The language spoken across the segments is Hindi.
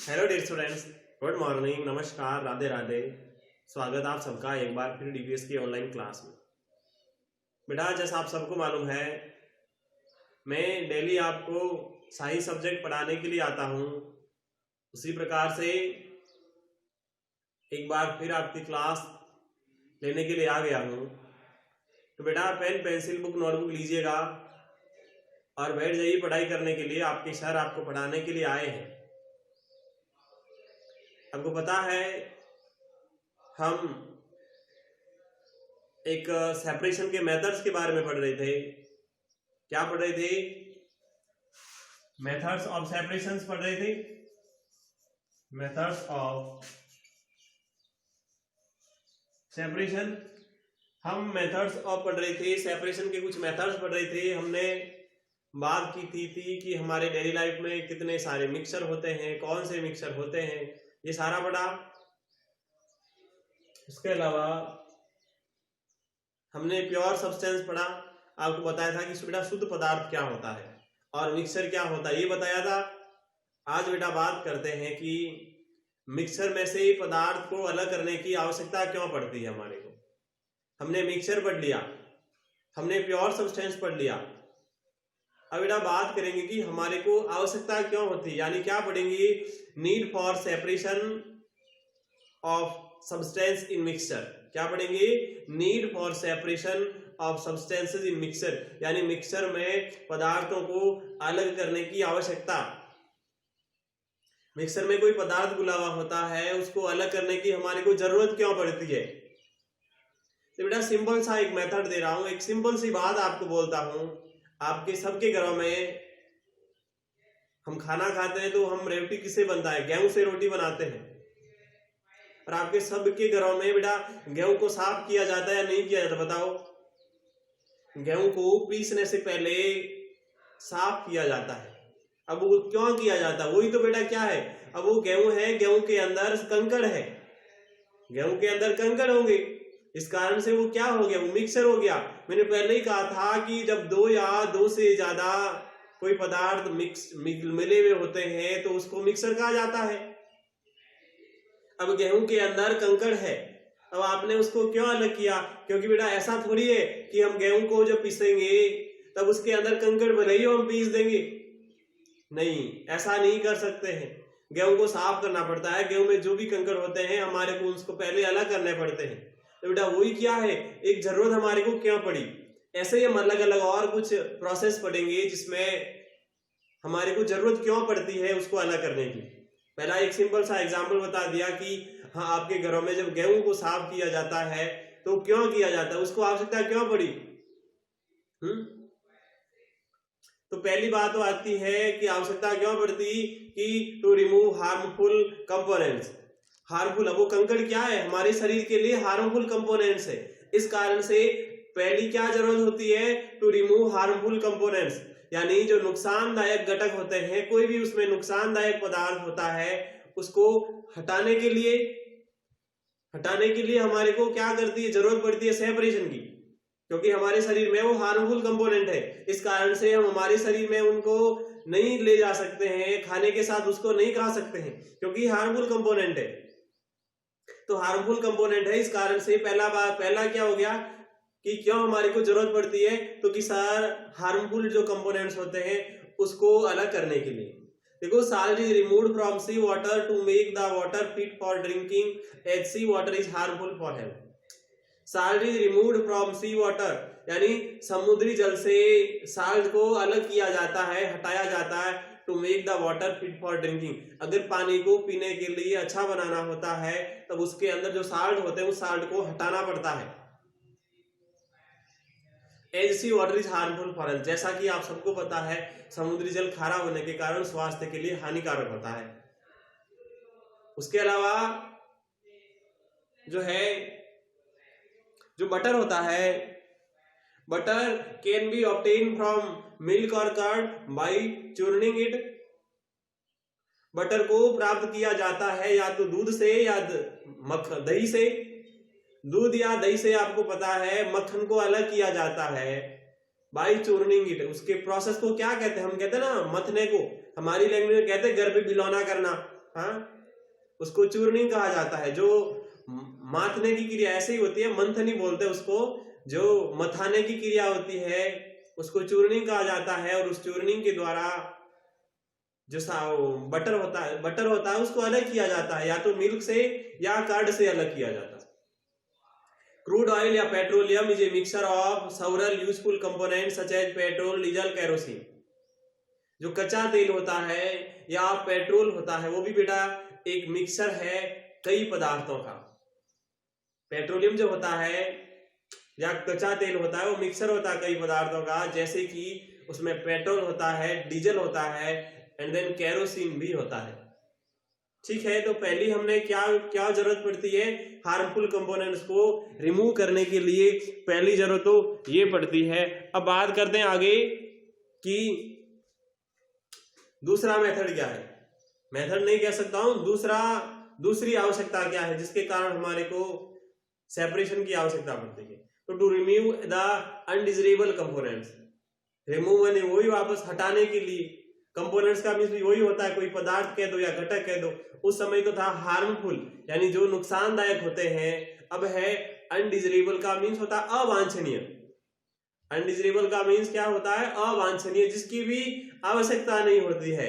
Hello dear students, good morning, नमस्कार, राधे राधे। स्वागत आप सबका एक बार फिर डीवीएस की ऑनलाइन क्लास में। बेटा, जैसा आप सबको मालूम है, मैं डेली आपको साही सब्जेक्ट पढ़ाने के लिए आता हूँ। उसी प्रकार से एक बार फिर आपकी क्लास लेने के लिए आ गया हूँ। तो बेटा, पेन पेंसिल बुक नोटबुक लीजिएगा और बैठ जाइए पढ़ाई करने के लिए। आपके सर आपको पढ़ाने के लिए आए हैं। आपको पता है, हम एक सेपरेशन के मेथड्स के बारे में पढ़ रहे थे। क्या पढ़ रहे थे? मेथड्स ऑफ सेपरेशंस पढ़ रहे थे। मेथड्स ऑफ सेपरेशन, हम मेथड्स ऑफ पढ़ रहे थे। सेपरेशन के कुछ मेथड्स पढ़ रहे थे। हमने बात की थी कि हमारे डेली लाइफ में कितने सारे मिक्सचर होते हैं, कौन से मिक्सचर होते हैं, ये सारा पढ़ा। उसके अलावा हमने प्योर सब्सटेंस पढ़ा। आपको बताया था कि बेटा शुद्ध पदार्थ क्या होता है और मिक्सचर क्या होता है, ये बताया था। आज बेटा बात करते हैं कि मिक्सचर में से पदार्थ को अलग करने की आवश्यकता क्यों पड़ती है हमारे को। हमने मिक्सचर पढ़ लिया, हमने प्योर सब्सटेंस पढ़ लिया। अब बेटा बात करेंगे कि हमारे को आवश्यकता क्यों होती है, यानी क्या पढ़ेंगे? Need for separation of substance in mixture. क्या पढ़ेंगे? Need for separation of substances in mixture, यानी मिक्सचर में पदार्थों को अलग करने की आवश्यकता। मिक्सचर में कोई पदार्थ गुला हुआ होता है, उसको अलग करने की हमारे को जरूरत क्यों पड़ती है? तो बेटा सिंपल सा एक मेथड दे रहा हूं, एक सिंपल सी बात आपको बोलता हूं। आपके सबके घरों में हम खाना खाते हैं तो हम रोटी किससे बनता है? गेहूं से रोटी बनाते हैं। और आपके सबके घरों में बेटा गेहूं को साफ किया जाता है या नहीं किया जाता? बताओ। गेहूं को पीसने से पहले साफ किया जाता है। अब वो क्यों किया जाता है? वही तो बेटा क्या है, अब वो गेहूं है, गेहूं के अंदर कंकड़ है, गेहूं के अंदर कंकड़ होंगे, इस कारण से वो क्या हो गया? वो मिक्सर हो गया। मैंने पहले ही कहा था कि जब दो या दो से ज्यादा कोई पदार्थ मिले हुए होते हैं तो उसको मिक्सर कहा जाता है। अब गेहूं के अंदर कंकड़ है, अब आपने उसको क्यों अलग किया? क्योंकि बेटा ऐसा थोड़ी है कि हम गेहूं को जब पीसेंगे तब उसके अंदर कंकड़ भले ही हम पीस देंगे, नहीं, ऐसा नहीं कर सकते हैं। गेहूं को साफ करना पड़ता है, गेहूं में जो भी कंकड़ होते हैं हमारे को उसको पहले अलग करने पड़ते हैं। तो बेटा वही क्या है, एक जरूरत हमारे को क्यों पड़ी। ऐसे ही हम अलग अलग और कुछ प्रोसेस पढ़ेंगे जिसमें हमारे को जरूरत क्यों पड़ती है उसको अलग करने की। पहला एक सिंपल सा एग्जाम्पल बता दिया कि हाँ, आपके घरों में जब गेहूं को साफ किया जाता है तो क्यों किया जाता है, उसको आवश्यकता क्यों पड़ी। तो पहली बात तो आती है कि आवश्यकता क्यों पड़ती कि to remove harmful components. Harmful, अब वो कंकड़ क्या है? हमारे शरीर के लिए हार्मफुल कंपोनेंट्स है। इस कारण से पहली क्या जरूरत होती है? टू रिमूव हार्मफुल कंपोनेंट्स, यानी जो नुकसानदायक घटक होते हैं, कोई भी उसमें नुकसानदायक पदार्थ होता है उसको हटाने के लिए हमारे को क्या करती है? जरूरत पड़ती है सेपरेशन की, क्योंकि हमारे शरीर में वो हार्मफुल कंपोनेंट है। इस कारण से हम हमारे शरीर में उनको नहीं ले जा सकते हैं, खाने के साथ उसको नहीं खा सकते हैं, क्योंकि हार्मफुल कंपोनेंट है। तो हार्मफुल कंपोनेंट है, इस कारण से पहला क्या हो गया कि क्यों हमारे को जरूरत पड़ती है? तो कि सर हार्मफुल जो कंपोनेंट्स होते हैं उसको अलग करने के लिए। देखो, salt is removed from sea water to make the water fit for drinking, as sea water is harmful for health. Salt is removed from sea water, यानी समुद्री जल से साल्ट को अलग किया जाता है, हटाया जाता है, to make the water fit for drinking. अगर पानी को पीने के लिए अच्छा बनाना होता है तब उसके अंदर जो साल्ट होते हैं उस साल्ट को हटाना पड़ता है। As sea water is harmful for health, जैसा कि आप सबको पता है समुद्री जल खारा होने के कारण स्वास्थ्य के लिए हानिकारक होता है। उसके अलावा जो है, जो बटर होता है, butter can be obtain from milk और कर्ड बाय चूर्निंग इट। बटर को प्राप्त किया जाता है या तो दूध से या दही से। दूध या दही से आपको पता है मक्खन को अलग किया जाता है बाय चूर्निंग इट। उसके प्रोसेस को क्या कहते हैं? हम कहते हैं ना मथने को, हमारी लैंग्वेज में कहते हैं घर पे बिलौना करना। हाँ, उसको चूर्निंग कहा जाता है। जो माथने की क्रिया ऐसे ही होती है, मंथनी बोलते हैं उसको, जो मथाने की क्रिया होती है उसको चूर्निंग कहा जाता है। और उस चूर्निंग के द्वारा जो बटर होता है उसको अलग किया जाता है, या तो मिल्क से या कर्ड से अलग किया जाता है। क्रूड ऑयल या petroleum is a mixture of several useful component such as petrol, diesel, kerosene. जो कच्चा तेल होता है या पेट्रोल होता है वो भी बेटा एक मिक्सचर है कई पदार्थों का। पेट्रोलियम जो होता है या कच्चा तेल होता है वो मिक्सचर होता है कई पदार्थों का, जैसे कि उसमें पेट्रोल होता है, डीजल होता है एंड देन केरोसिन भी होता है। ठीक है, तो पहली हमने क्या क्या जरूरत पड़ती है, हार्मफुल कंपोनेंट्स को रिमूव करने के लिए पहली जरूरत तो ये पड़ती है। अब बात करते हैं आगे कि दूसरा मेथड क्या है। मेथड नहीं कह सकता हूं, दूसरी आवश्यकता क्या है जिसके कारण हमारे को सेपरेशन की आवश्यकता पड़ती है। तो to remove the undesirable components, remove यानी वही वापस हटाने के लिए, कंपोनेंट्स का मीन्स वही होता है, कोई पदार्थ कह दो या घटक कह दो। उस समय तो था हार्मफुल यानी जो नुकसानदायक होते हैं। अब है अनडिजायरेबल का मीन्स होता है अवांछनीय। अनडिजायरेबल का मीन्स क्या होता है, अवांछनीय, जिसकी भी आवश्यकता नहीं होती है।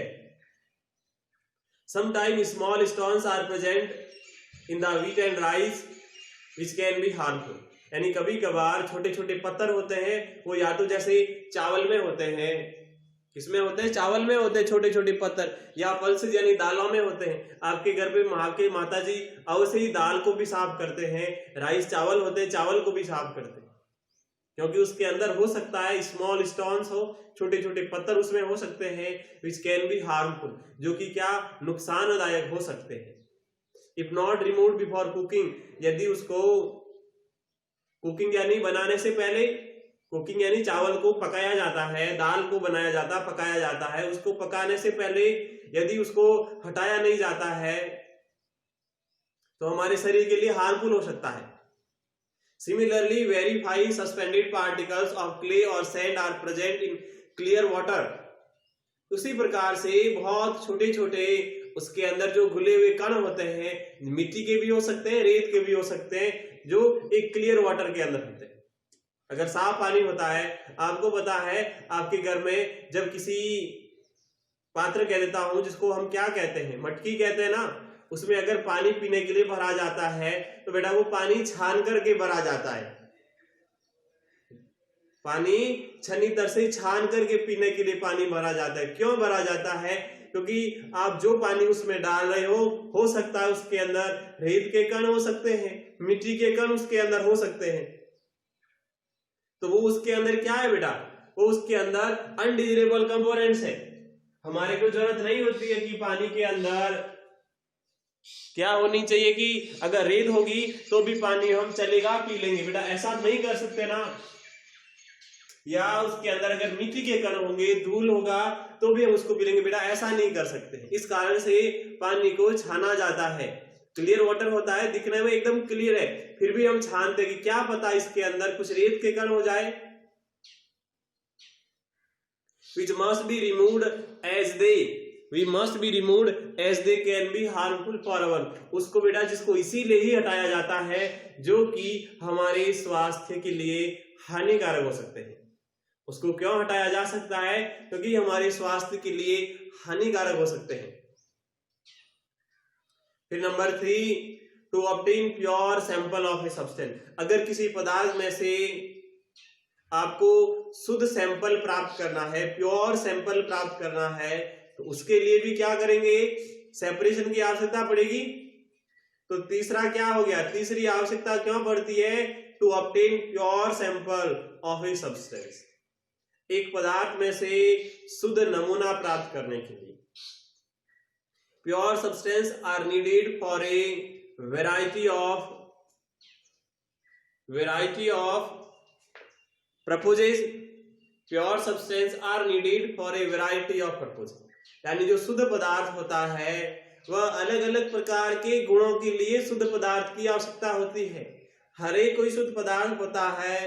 Sometimes small stones are present in the wheat and rice which can be harmful। यानी कभी कभार छोटे छोटे पत्थर होते हैं, वो या तो जैसे चावल में होते हैं, किसमें होते हैं, चावल में होते हैं छोटे छोटे पत्थर, या पल्सेस यानी दालों में होते हैं। आपके घर पे आपके माता जी अवश्य ही दाल को भी साफ करते हैं, राइस चावल होते हैं, चावल को भी साफ करते हैं, क्योंकि उसके अंदर हो सकता है स्मॉल स्टोन्स हो, छोटे छोटे पत्थर उसमें हो सकते हैं, विच कैन बी हार्मफुल, जो कि क्या नुकसानदायक हो सकते हैं। If not removed before cooking, यदि उसको कुकिंग यानी बनाने से पहले, कुकिंग यानी चावल को पकाया जाता है, दाल को बनाया जाता पकाया जाता है, उसको पकाने से पहले यदि उसको हटाया नहीं जाता है तो हमारे शरीर के लिए हार्मफुल हो सकता है। Similarly, very fine suspended particles of clay or sand are present in clear water। उसी प्रकार से बहुत छोटे छोटे उसके अंदर जो घुले हुए कण होते हैं, मिट्टी के भी हो सकते हैं, रेत के भी हो सकते हैं, जो एक क्लियर वाटर के अंदर होते हैं। अगर साफ पानी होता है, आपको पता है आपके घर में जब किसी पात्र कह देता हूं जिसको हम क्या कहते हैं, मटकी कहते हैं ना, उसमें अगर पानी पीने के लिए भरा जाता है तो बेटा वो पानी छान करके भरा जाता है। पानी छन्नी तर से छान करके पीने के लिए पानी भरा जाता है। क्यों भरा जाता है, क्योंकि आप जो पानी उसमें डाल रहे हो सकता है उसके अंदर रेत के कण हो सकते हैं, मिट्टी के कण उसके अंदर हो सकते हैं। तो वो उसके अंदर क्या है बेटा, वो उसके अंदर अनडिजायरेबल कंपोनेंट्स है। हमारे को जरूरत नहीं होती है कि पानी के अंदर क्या होनी चाहिए कि अगर रेत होगी तो भी पानी हम चलेगा पी लेंगे, बेटा ऐसा नहीं कर सकते ना। या उसके अंदर अगर मिट्टी के कण होंगे, धूल होगा तो भी हम उसको पी लेंगे, बेटा ऐसा नहीं कर सकते। इस कारण से पानी को छाना जाता है। क्लियर वाटर होता है, दिखने में एकदम क्लियर है, फिर भी हम छानते कि क्या पता इसके अंदर कुछ रेत के कण हो जाए। which must be removed as they can be harmful for our, उसको बेटा जिसको इसीलिए ही हटाया जाता है जो कि हमारे स्वास्थ्य के लिए हानिकारक हो सकते हैं। उसको क्यों हटाया जा सकता है, क्योंकि हमारे स्वास्थ्य के लिए हानिकारक हो सकते हैं। फिर number 3, to obtain pure sample of a substance. अगर किसी पदार्थ में से आपको शुद्ध सैंपल प्राप्त करना है, प्योर सैंपल प्राप्त करना है, तो उसके लिए भी क्या करेंगे, सेपरेशन की आवश्यकता पड़ेगी। तो तीसरा क्या हो गया, तीसरी आवश्यकता क्यों पड़ती है, to obtain pure sample of a substance, एक पदार्थ में से शुद्ध नमूना प्राप्त करने के लिए। Pure substance are needed for a variety of purposes. Pure substance are needed for a variety of purposes, यानी जो शुद्ध पदार्थ होता है वह अलग अलग प्रकार के गुणों के लिए शुद्ध पदार्थ की आवश्यकता होती है। हर एक कोई शुद्ध पदार्थ होता है,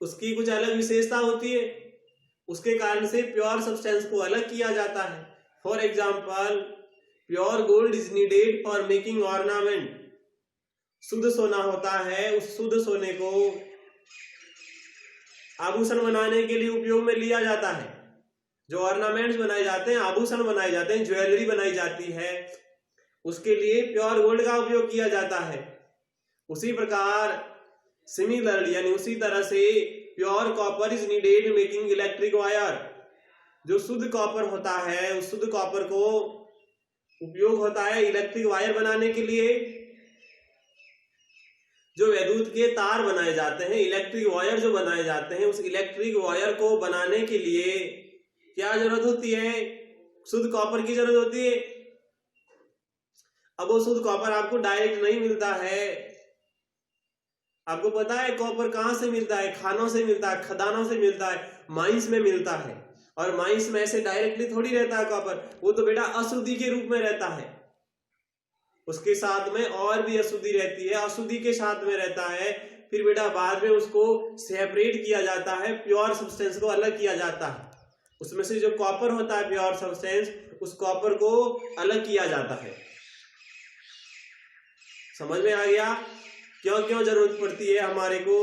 उसकी कुछ अलग विशेषता होती है, उसके कारण से प्योर सब्सटेंस को अलग किया जाता है। For example pure gold is needed for making ornament. शुद्ध सोना होता है, उस शुद्ध सोने को आभूषण बनाने के लिए उपयोग में लिया जाता है। जो ऑर्नामेंट्स बनाए जाते हैं, आभूषण बनाए जाते हैं, ज्वेलरी बनाई जाती है, उसके लिए प्योर गोल्ड का उपयोग किया जाता है। उसी प्रकार सिमिलरली यानी उसी तरह से pure copper is needed making electric wire. जो शुद्ध कॉपर होता है, उस शुद्ध कॉपर को उपयोग होता है इलेक्ट्रिक वायर बनाने के लिए। जो विद्युत के तार बनाए जाते हैं, इलेक्ट्रिक वायर जो बनाए जाते हैं, उस इलेक्ट्रिक वायर को बनाने के लिए क्या जरूरत होती है? शुद्ध कॉपर की जरूरत होती है। अब वो शुद्ध कॉपर आपको डायरेक्ट नहीं मिलता है। आपको पता है कॉपर कहां से मिलता है? खानों से मिलता है, खदानों से मिलता है, माइंस में मिलता है। और माइंस में ऐसे डायरेक्टली थोड़ी रहता है कॉपर, वो तो बेटा अशुद्धि के रूप में रहता है। उसके साथ में और भी अशुद्धि रहती है, अशुद्धि के साथ में रहता है। फिर बेटा बाद में उसको सेपरेट किया जाता है, प्योर सब्सटेंस को अलग किया जाता है। उसमें से जो कॉपर होता है प्योर सब्सटेंस, उस कॉपर को अलग किया जाता है। समझ में आ गया? क्यों क्यों जरूरत पड़ती है हमारे को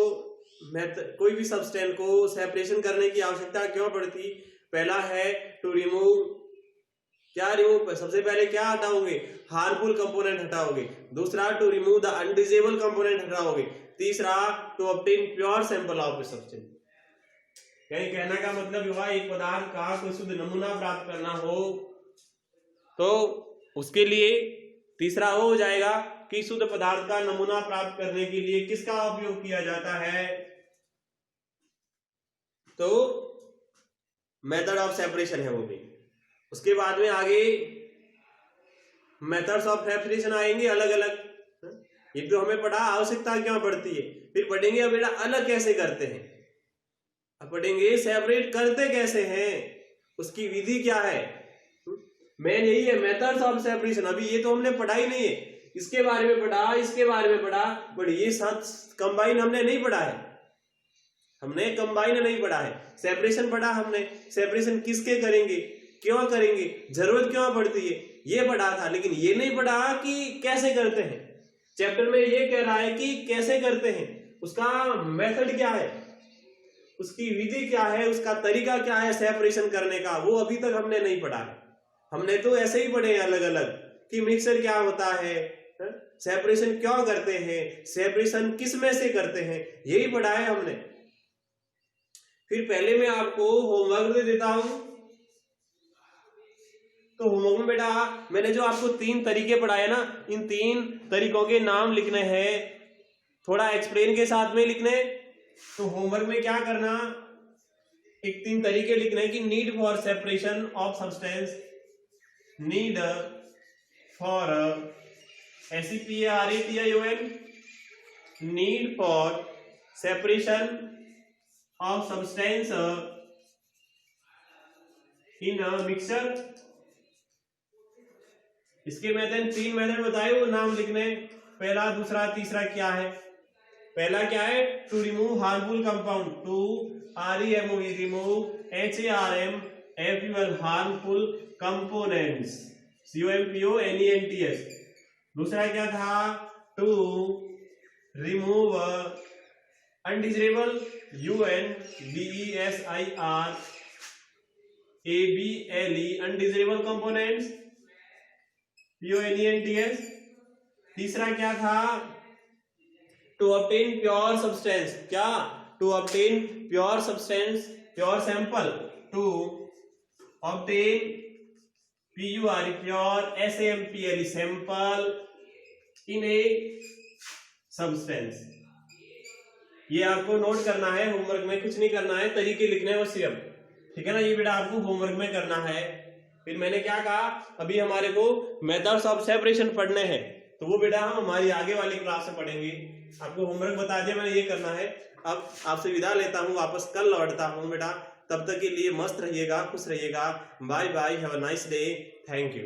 कोई भी सब्सटेंस को सेपरेशन करने की आवश्यकता क्यों पड़ती? पहला है टू रिमूव, क्या रिमूव? सबसे पहले क्या हटाओगे? हार्मफुल कंपोनेंट हटाओगे। दूसरा to remove the undesirable component हटाओगे। तीसरा to obtain pure sample of substance. यानी कहने का मतलब हुआ एक पदार्थ का कोई शुद्ध नमूना प्राप्त करना हो तो उसके लिए तीसरा हो जाएगा कि शुद्ध पदार्थ का नमूना प्राप्त करने के लिए किसका उपयोग किया जाता है? तो मेथड ऑफ सेपरेशन है वो भी। उसके बाद में आगे मेथड्स ऑफ सेपरेशन आएंगे अलग अलग। ये तो हमें पढ़ा आवश्यकता क्यों पड़ती है। फिर पढ़ेंगे अब बेटा अलग कैसे करते हैं। अब पढ़ेंगे सेपरेट करते कैसे हैं, उसकी विधि क्या है। मेन यही है मेथड्स ऑफ सेपरेशन। अभी ये तो हमने पढ़ा ही नहीं है, इसके बारे में पढ़ा, इसके बारे में पढ़ा, बट ये साथ कंबाइन हमने नहीं पढ़ा है। हमने कंबाइन नहीं पढ़ा है, सेपरेशन पढ़ा हमने। सेपरेशन किसके करेंगे, क्यों करेंगे, जरूरत क्यों पड़ती है, ये पढ़ा था। लेकिन ये नहीं पढ़ा कि कैसे करते हैं। चैप्टर में ये कह रहा है कि कैसे करते हैं, उसका मेथड क्या है, उसकी विधि क्या है, उसका तरीका क्या है सेपरेशन करने का, वो अभी तक हमने नहीं पढ़ा है। हमने तो ऐसे ही पढ़े अलग अलग कि मिक्सर क्या होता है, सेपरेशन क्यों करते हैं, सेपरेशन किस में से करते हैं, यही पढ़ा है हमने। फिर पहले मैं आपको होमवर्क दे देता हूं। तो होमवर्क में बेटा मैंने जो आपको 3 तरीके पढ़ाए ना, इन 3 तरीकों के नाम लिखने हैं, थोड़ा एक्सप्लेन के साथ में लिखने। तो होमवर्क में क्या करना, एक 3 तरीके लिखने की। Need for separation of substance, need for SEPARATION, need for separation of substance in mixture. इसके मेथड 3 मेथड बताए, वो नाम लिखने। पहला, दूसरा, तीसरा क्या है। पहला क्या है, to remove harmful compound, to REMOVE, remove HARM harmful components, COMPONENTS। दूसरा क्या था, to remove undesirable UNDESIRABLE undesirable components, PONENTS। तीसरा क्या था, टू ऑब्टेन प्योर सब्सटेंस, क्या, to obtain pure substance, pure sample, to obtain PURE pure SAMPLE sample in a substance. ये आपको नोट करना है, होमवर्क में कुछ नहीं करना है, तरीके लिखने हैं बस सिर्फ, ठीक है ना। ये बेटा आपको होमवर्क में करना है। फिर मैंने क्या कहा, अभी हमारे को मेथड्स ऑफ सेपरेशन पढ़ने हैं, तो वो बेटा हम हमारी आगे वाली क्लास में पढ़ेंगे। आपको होमवर्क बता दिया मैंने, ये करना है। अब आपसे विदा लेता हूँ, वापस कल लौटता हूँ बेटा। तब तक के लिए मस्त रहिएगा, खुश रहिएगा। Bye bye, have a nice day, thank you.